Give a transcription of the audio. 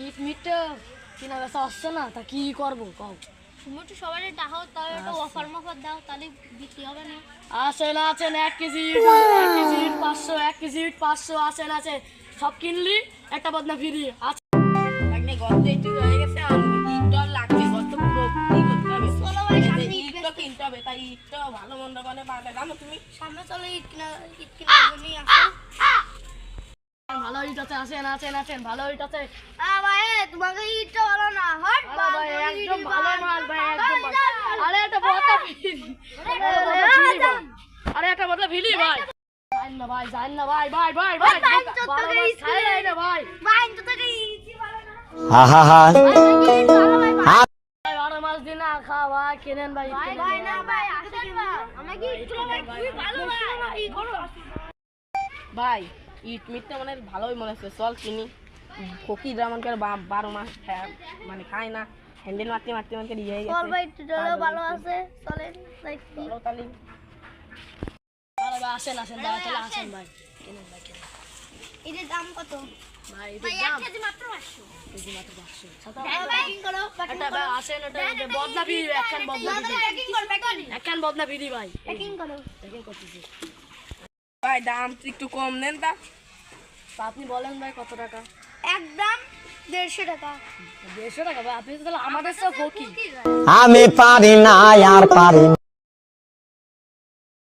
ইট মিটটা কিনা বেচা আসছে না, তা কি করবো কও? তুমি একটু সবাই ডাকাও, তাহলে একটা অফার মফার দাও, তাহলে বিক্রি হবে না। আছেন 1 কেজি ইট, 1 কেজি ইট 500, 1 কেজি ইট 500 আছে সব কিনলি একটা বদনা ফ্রি আছে। লাগলে গর্ত একটু হয়ে গেছে, আর ইট লাগবে, গর্ত পুরো কি করতে হবে, চলো ভাই, সামনে ইট ইটটা কিনতে হবে, তাই ইটটা ভালো মন্দ করে পাল্টে জানো তুমি। সামনে চলো, ইট কেনার জন্যই আসো। ভালো ইট আছে, আছেন ভালো ইট আছে। ভাই তোমাকে ইটটা ভালো না, হট ভালো ভাই, একদম ভালো মাল ভাই, একদম ভালো। আরে একটা বদনা ফ্রি, আরে একটা বদনা ফ্রি ভাই। যান না ভাই ভাই ভাই, ভালো মাল খাই নাই রে ভাই। ভাই তো থেকে ইট ভালো না। হা হা হা ভাই ভালো ভাই। ভাই 12 মাস দিন না খাওয়া ভাই, কেনেন ভাই ভাই ভাই না ভাই, আসেন ভাই, আমাকে ইট ভাই খুবই ভালো ভাই, ইট ভালো। ভাই ইট মিটটা মানে ভালোই মনে হচ্ছে, চল কিনি। ফকির যেমন করে 12 মাস মানে খায় না, হ্যান্ডেল মারতে মারতে মারতে ইয়ে হয়ে চল গেছে। ভাই, টোটাল ভালো আছে, চলেন দেখি। চলো তাহলে। ভালো ভাই, আসেন ভাই, চলে আসেন ভাই, কেনেন ভাই কেনেন এটার দাম কত? ভাই। ভাই এটার 1 দাম কেজি মাত্র 500। কেজি মাত্র 500। প্যাকিং করো, একটা ভাই আসেন, এটা বদনা ফ্রি, একখান বদনা ফ্রি, প্যাকিং করো, একখান বদনা ফ্রি ভাই। প্যাকিং করো। দেখেন করতেছি। ভাই দাম একটু কম নেন তা। তা আপনি বলেন ভাই কত টাকা? একদম 150 টাকা। 150 টাকা ভাই, আপনি তো তাহলে আমাদের সব ফকির। আমি পারি না আর পারি না।